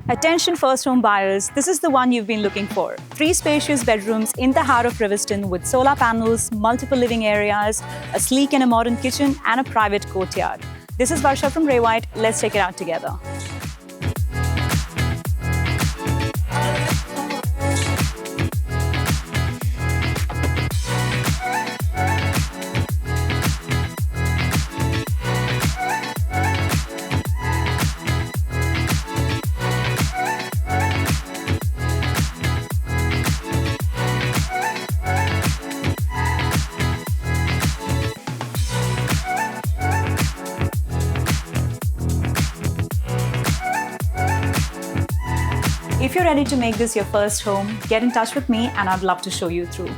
Attention first home buyers, this is the one you've been looking for. 3 spacious bedrooms in the heart of Riverstone with solar panels, multiple living areas, a sleek and a modern kitchen, and a private courtyard. This is Varsha from Ray White. Let's check it out together. If you're ready to make this your first home, get in touch with me and I'd love to show you through.